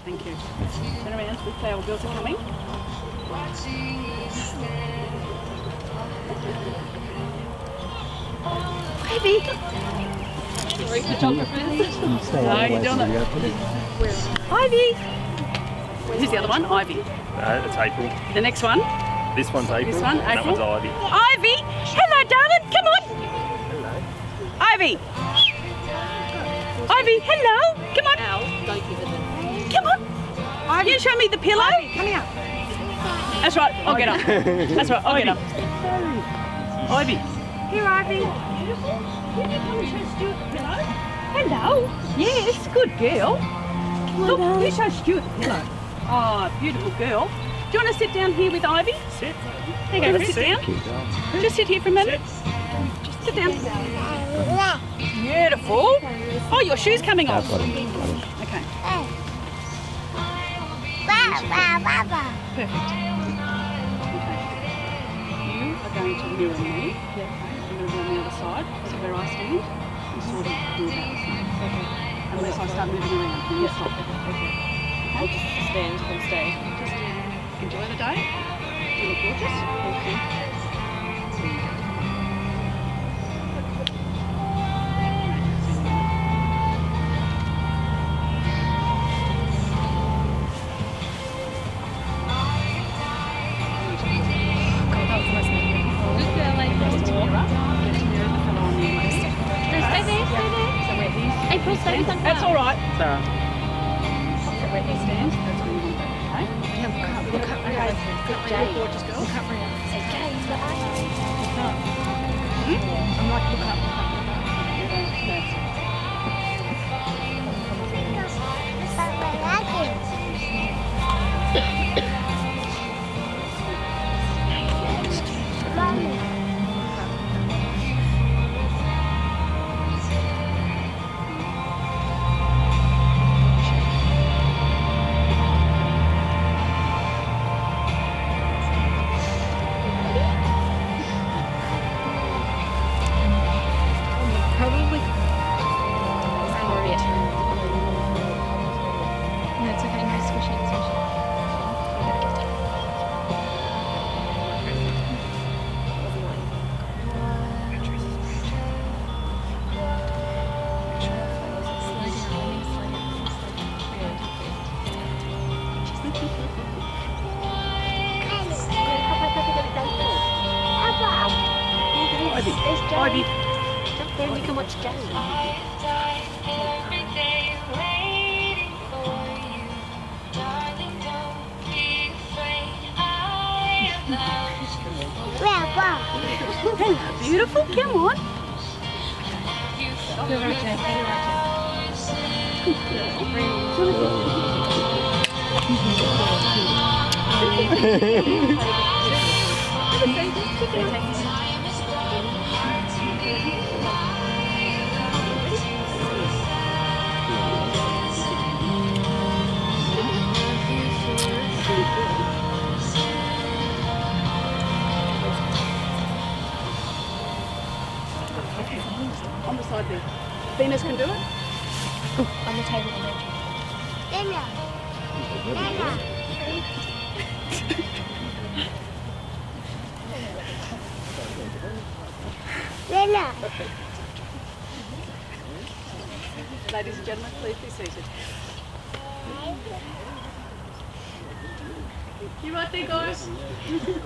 Thank you. Turn around, the flower girls are coming. Ivy! Sorry, photographers. No, you're doing it. Ivy! Who's the other one? Ivy. It's April. The next one? This one's April. This one, and April. That one's Ivy. Ivy! Hello, darling. Come on. Hello. Ivy! Ivy, hello! Come on! Don't give it them. Come on! Ivy. You show me the pillow? Ivy, come here. That's right, I'll get up. That's right, I'll get up. Ivy. Here, Ivy. Can you come and show Stuart the pillow? Hello. Yes, good girl. Look, you show Stuart the pillow. Oh, beautiful girl. Do you want to sit down here with Ivy? Sit. There you go, sit down. Just sit here for a minute. Just sit down. Beautiful. Oh, your shoe's coming off. Okay. Perfect. Okay. You are going to mirror me. I'm going to be on the other side. So where I stand, you sort of do about the same. Okay. Unless I start moving around. Yes. Okay. I'll just stand and stay. Just enjoy the day. You look gorgeous. Thank you. April, stay with them. That's all right. Sarah. So where he stands, that's where you want to go, okay? Look up, okay. Jade. Gorgeous girl. Look up, Maria. Say Jade. I'm like, look up. Probably. No, it's okay. No, squish it, squish it. Ivy. Ivy. Jump there and you can watch Jade. Beautiful, come on. You're right, Jade. You're On the side there. Venus can do it. on the table on there. Ladies and gentlemen, please be seated. You right there, guys?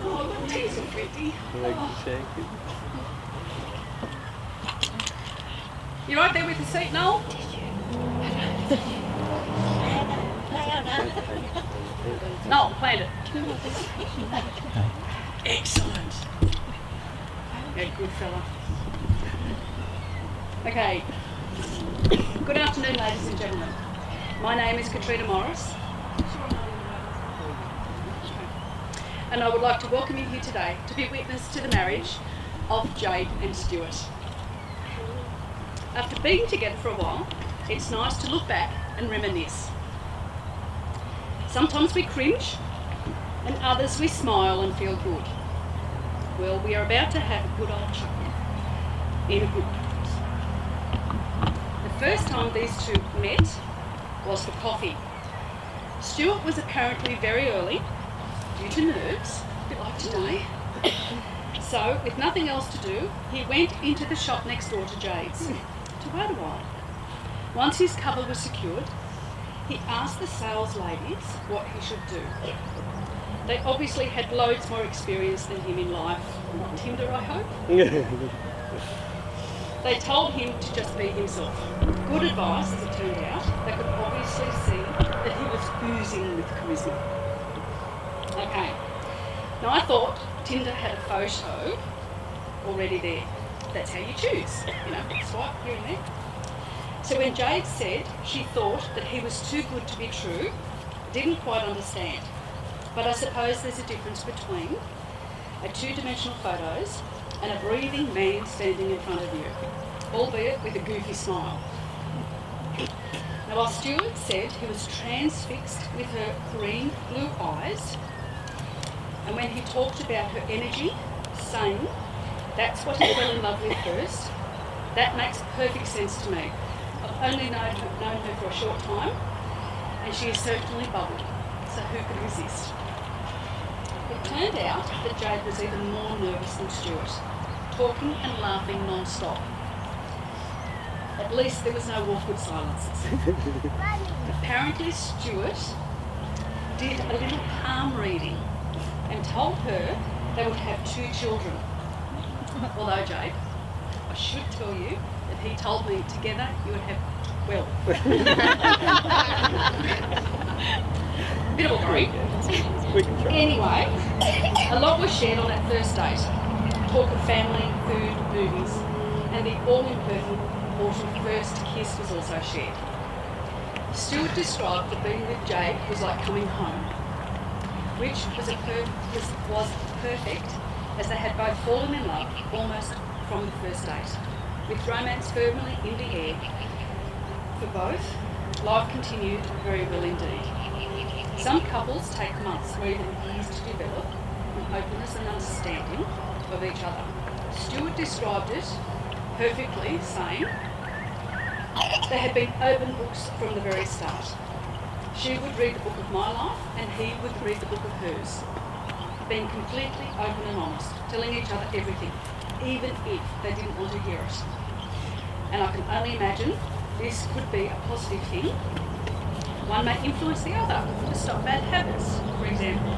Oh, look, tea's so pretty. You right there with the seat, Noel? Noel, plant it. Excellent. Yeah, good fella. Okay. Good afternoon, ladies and gentlemen. My name is Katrina Morris, and I would like to welcome you here today to be witness to the marriage of Jade and Stuart. After being together for a while, it's nice to look back and reminisce. Sometimes we cringe, and others we smile and feel good. Well, we are about to have a good old chuckle in a good place. The first time these two met was for coffee. Stuart was apparently very early due to nerves, a bit like today. So, with nothing else to do, he went into the shop next door to Jade's to wait a while. Once his cover was secured, he asked the sales ladies what he should do. They obviously had loads more experience than him in life, not Tinder, I hope. They told him to just be himself. Good advice, as it turned out. They could obviously see that he was oozing with charisma. Okay, now I thought Tinder had a photo already there. That's how you choose, swipe here and there. So when Jade said she thought that he was too good to be true, I didn't quite understand. But I suppose there's a difference between a two-dimensional photos and a breathing man standing in front of you, albeit with a goofy smile. Now while Stuart said he was transfixed with her green blue eyes, and when he talked about her energy, saying that's what he fell in love with first, that makes perfect sense to me. I've only known her for a short time, and she is certainly bubbled, so who could resist? It turned out that Jade was even more nervous than Stuart, talking and laughing non-stop. At least there was no awkward silences. Apparently Stuart did a little palm reading and told her they would have 2 children. Although Jade, I should tell you that he told me together you would have 12. Bit of a creep. Anyway, a lot was shared on that first date. Talk of family, food, movies, and the all-important first kiss was also shared. Stuart described that being with Jade was like coming home, which was perfect as they had both fallen in love almost from the first date. With romance firmly in the air for both, life continued very well indeed. Some couples take months or even years to develop an openness and understanding of each other. Stuart described it perfectly, saying they had been open books from the very start. She would read the book of my life and he would read the book of hers, being completely open and honest, telling each other everything, even if they didn't want to hear it. And I can only imagine this could be a positive thing. One may influence the other to stop bad habits, for example.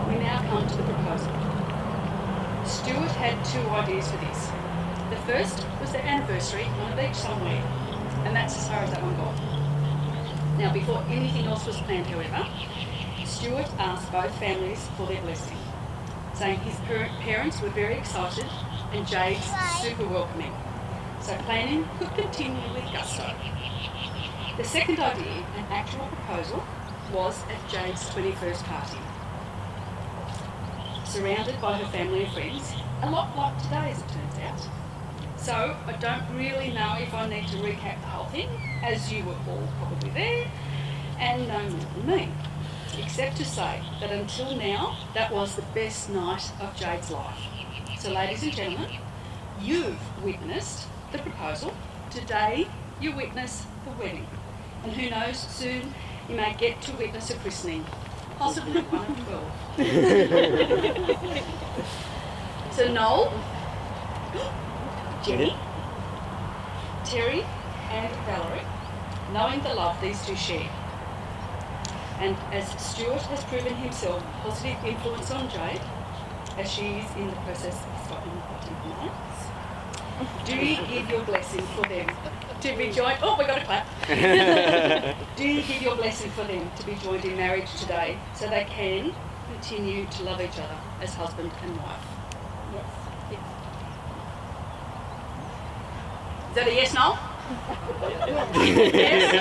We now come to the proposal. Stuart had 2 ideas for this. The first was their anniversary on a beach somewhere, and that's as far as that one got. Now, before anything else was planned, however, Stuart asked both families for their blessing, saying his parents were very excited and Jade's super welcoming, so planning could continue with gusto. The second idea, an actual proposal, was at Jade's 21st party. Surrounded by her family and friends, a lot like today as it turns out. So I don't really know if I need to recap the whole thing, as you were all probably there, and no more than me. Except to say that until now, that was the best night of Jade's life. So ladies and gentlemen, you've witnessed the proposal. Today, you witness the wedding. And who knows, soon you may get to witness a christening. Possibly one of 12. So Noel, Jenny, Terry and Valerie, knowing the love these 2 share, and as Stuart has proven himself a positive influence on Jade, as she is in the process of stopping the do you give your blessing for them to be joined? Oh, we got a clap. Do you give your blessing for them to be joined in marriage today so they can continue to love each other as husband and wife? Yes. Yes. Is that a yes, Noel? Yes.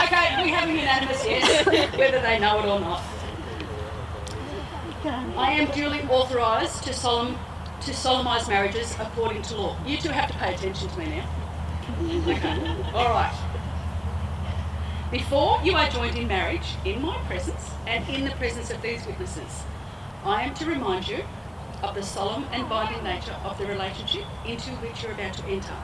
Okay, we have a unanimous yes, whether they know it or not. I am duly authorised to solemnise marriages according to law. You 2 have to pay attention to me now. Okay. All right. Before you are joined in marriage, in my presence and in the presence of these witnesses, I am to remind you of the solemn and binding nature of the relationship into which you're about to enter,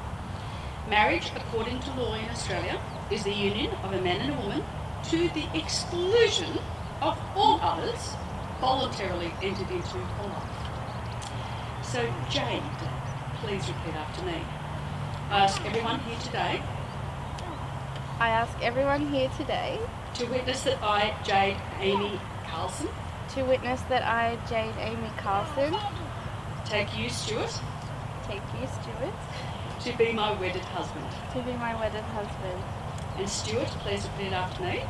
Marriage, according to law in Australia, is the union of a man and a woman to the exclusion of all others voluntarily entered into for life. So, Jade, please repeat after me. I ask everyone here today I ask everyone here today to witness that I, Jade Amy Carlson, to witness that I, Jade Amy Carlson, take you, Stuart, take you, Stuart, to be my wedded husband. to be my wedded husband. And Stuart, please repeat after me.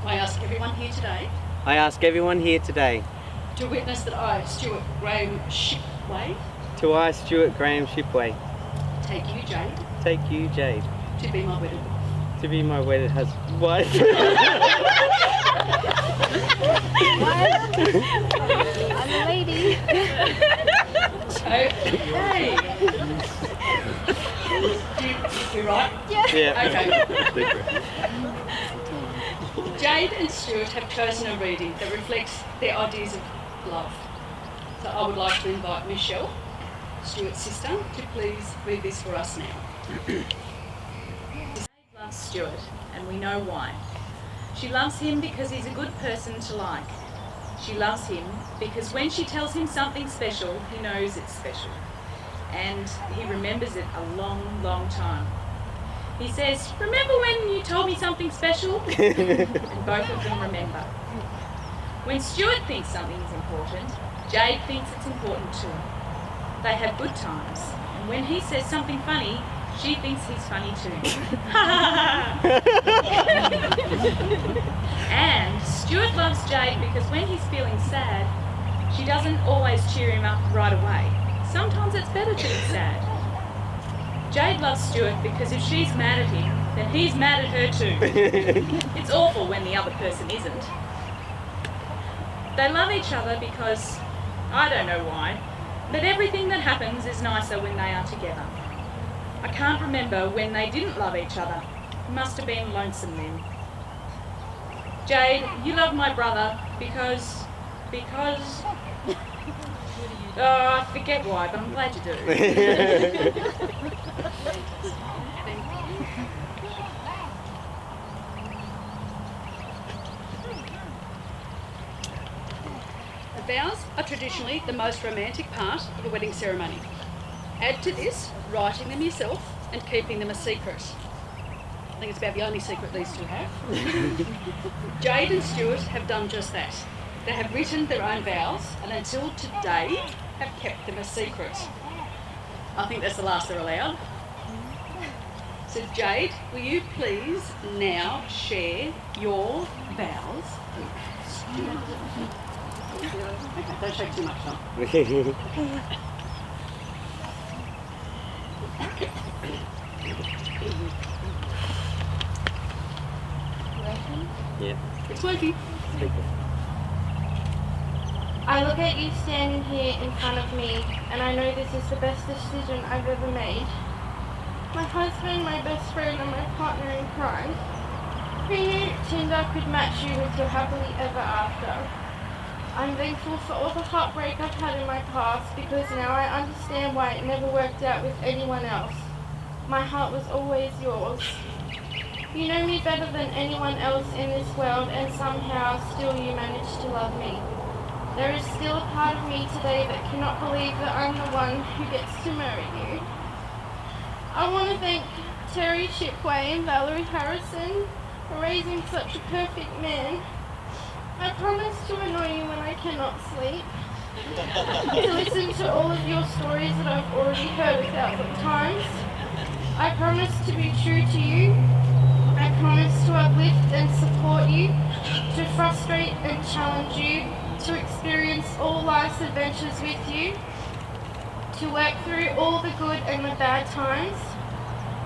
I ask everyone here today I ask everyone here today to witness that I, Stuart Graham Shipway, to I, Stuart Graham Shipway, take you, Jade, take you, Jade, to be my wedded wife. to be my wedded husband. Wife. I'm a lady. Okay. You right? Yeah. Okay. Jade and Stuart have chosen a reading that reflects their ideas of love. So I would like to invite Michelle, Stuart's sister, to please read this for us now. Jade loves Stuart, and we know why. She loves him because he's a good person to like. She loves him because when she tells him something special, he knows it's special. And he remembers it a long, long time. He says, "Remember when you told me something special?" And both of them remember. When Stuart thinks something is important, Jade thinks it's important too. They have good times, and when he says something funny, she thinks he's funny too. And Stuart loves Jade because when he's feeling sad, she doesn't always cheer him up right away. Sometimes it's better to be sad. Jade loves Stuart because if she's mad at him, then he's mad at her too. It's awful when the other person isn't. They love each other because, I don't know why, but everything that happens is nicer when they are together. I can't remember when they didn't love each other. It must have been lonesome then. Jade, you love my brother because... Oh, I forget why, but I'm glad you do. The vows are traditionally the most romantic part of a wedding ceremony. Add to this writing them yourself and keeping them a secret. I think it's about the only secret these two have. Jade and Stuart have done just that. They have written their own vows and until today have kept them a secret. I think that's the last they're allowed. So Jade, will you please now share your vows? Okay, don't shake too much, Tom. Yeah. It's working. I look at you standing here in front of me, and I know this is the best decision I've ever made. My husband, my best friend, and my partner in crime. Who knew Tinder could match you with your happily ever after? I'm thankful for all the heartbreak I've had in my past because now I understand why it never worked out with anyone else. My heart was always yours. You know me better than anyone else in this world, and somehow still you managed to love me. There is still a part of me today that cannot believe that I'm the one who gets to marry you. I want to thank Terry Shipway and Valerie Harrison for raising such a perfect man. I promise to annoy you when I cannot sleep, to listen to all of your stories that I've already heard 1,000 times. I promise to be true to you. I promise to uplift and support you, to frustrate and challenge you, to experience all life's adventures with you, to work through all the good and the bad times,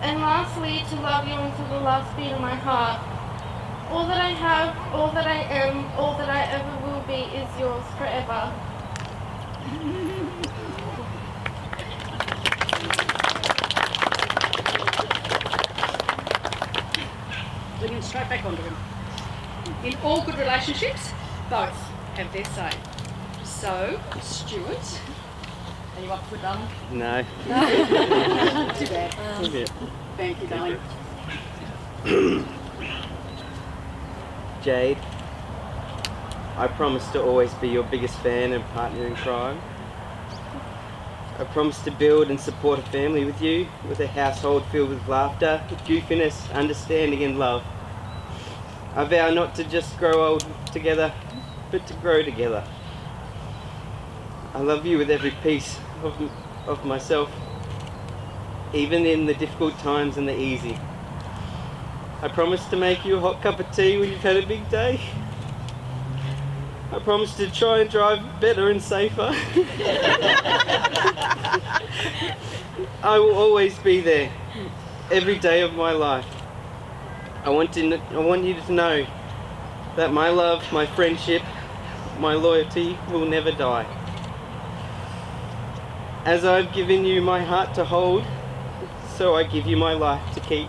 and lastly, to love you until the last beat of my heart. All that I have, all that I am, all that I ever will be is yours forever. Bring him straight back onto him. In all good relationships, both have their say. So, Stuart, are you up for done? No. Too bad. Yeah. Thank you, darling. Jade, I promise to always be your biggest fan and partner in crime. I promise to build and support a family with you, with a household filled with laughter, goofiness, understanding and love. I vow not to just grow old together, but to grow together. I love you with every piece of myself, even in the difficult times and the easy. I promise to make you a hot cup of tea when you've had a big day. I promise to try and drive better and safer. I will always be there, every day of my life. I want you to know that my love, my friendship, my loyalty will never die. As I've given you my heart to hold, so I give you my life to keep.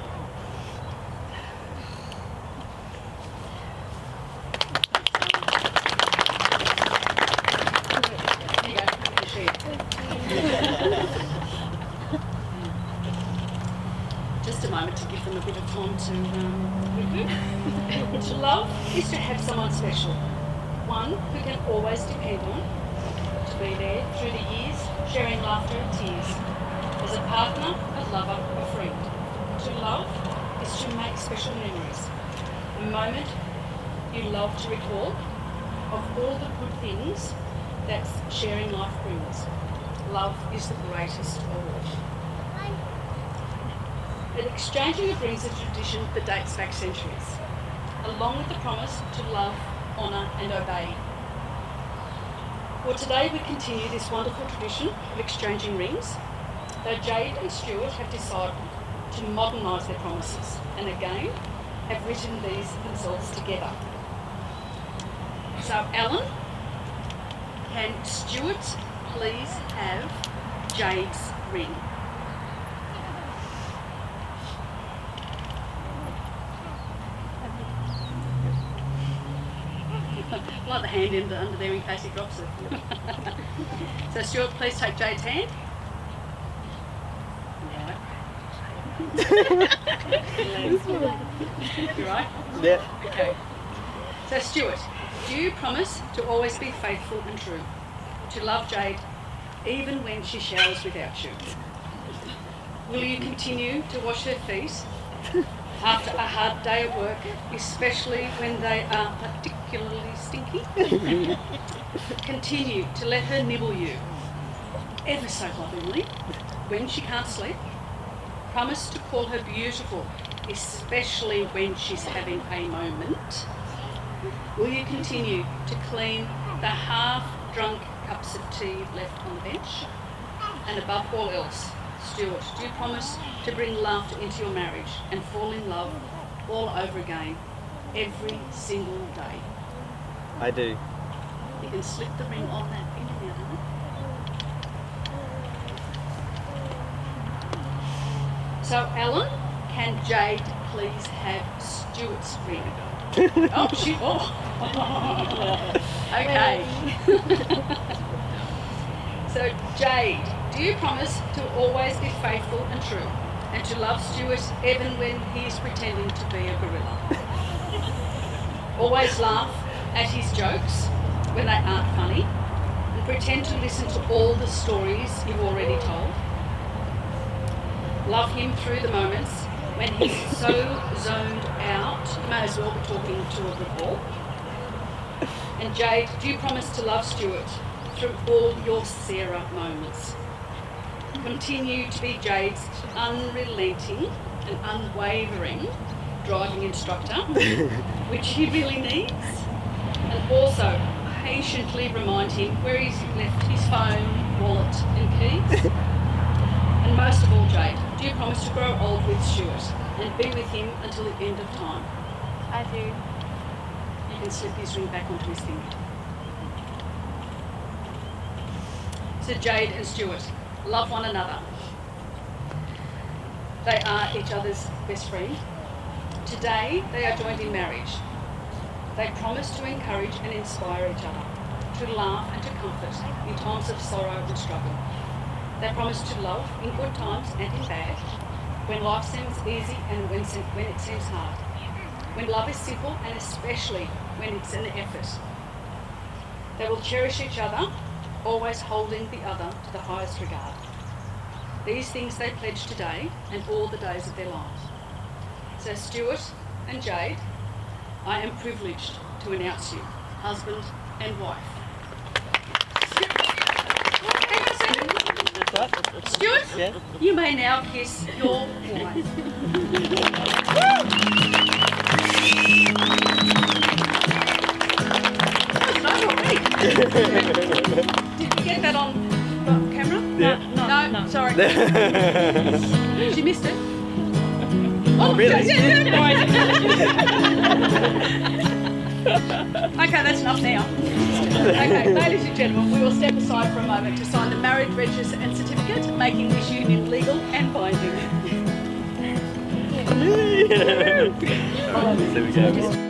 Here you go. You share. Just a moment to give them a bit of time to regroup. To love is to have someone special, one who can always depend on, to be there through the years, sharing laughter and tears, as a partner, a lover, a friend. To love is to make special memories, a moment you love to recall of all the good things that sharing life brings. Love is the greatest of all. An exchanging brings a tradition that dates back centuries, along with the promise to love, honour and obey. Well, today we continue this wonderful tradition of exchanging rings, though Jade and Stuart have decided to modernise their promises and again have written these themselves together. So Alan, can Stuart please have Jade's ring? Like the hand under there in case he drops it. So Stuart, please take Jade's hand. You right? Yeah. Okay. So Stuart, do you promise to always be faithful and true, to love Jade even when she showers without you? Will you continue to wash her feet after a hard day at work, especially when they are particularly stinky? Continue to let her nibble you, ever so lovingly, when she can't sleep? Promise to call her beautiful, especially when she's having a moment? Will you continue to clean the half-drunk cups of tea left on the bench? And above all else, Stuart, do you promise to bring laughter into your marriage and fall in love all over again, every single day? I do. You can slip the ring on that finger now, darling. So, Alan, can Jade please have Stuart's ring? Oh, she. Oh. Okay. So, Jade, do you promise to always be faithful and true, and to love Stuart even when he is pretending to be a gorilla? Always laugh at his jokes when they aren't funny, and pretend to listen to all the stories you've already told. Love him through the moments when he's so zoned out, you may as well be talking to a brick wall. And Jade, do you promise to love Stuart through all your Sarah moments? Continue to be Jade's unrelenting and unwavering driving instructor, which he really needs. And also patiently remind him where he's left his phone, wallet and keys. And most of all, Jade, do you promise to grow old with Stuart and be with him until the end of time? I do. You can slip his ring back onto his finger. So Jade and Stuart love one another. They are each other's best friend. Today, they are joined in marriage. They promise to encourage and inspire each other, to laugh and to comfort in times of sorrow and struggle. They promise to love in good times and in bad, when life seems easy and when it seems hard, when love is simple and especially when it's an effort. They will cherish each other, always holding the other to the highest regard. These things they pledge today and all the days of their lives. So Stuart and Jade, I am privileged to announce you husband and wife. Hang on a second. Stuart, Yeah. you may now kiss your wife. That's nice already. Did you get that on camera? Yeah. No, sorry. She missed it. Oh, really? Okay, that's enough now. Okay, ladies and gentlemen, we will step aside for a moment to sign the marriage register and certificate, making this union legal and binding. There we go.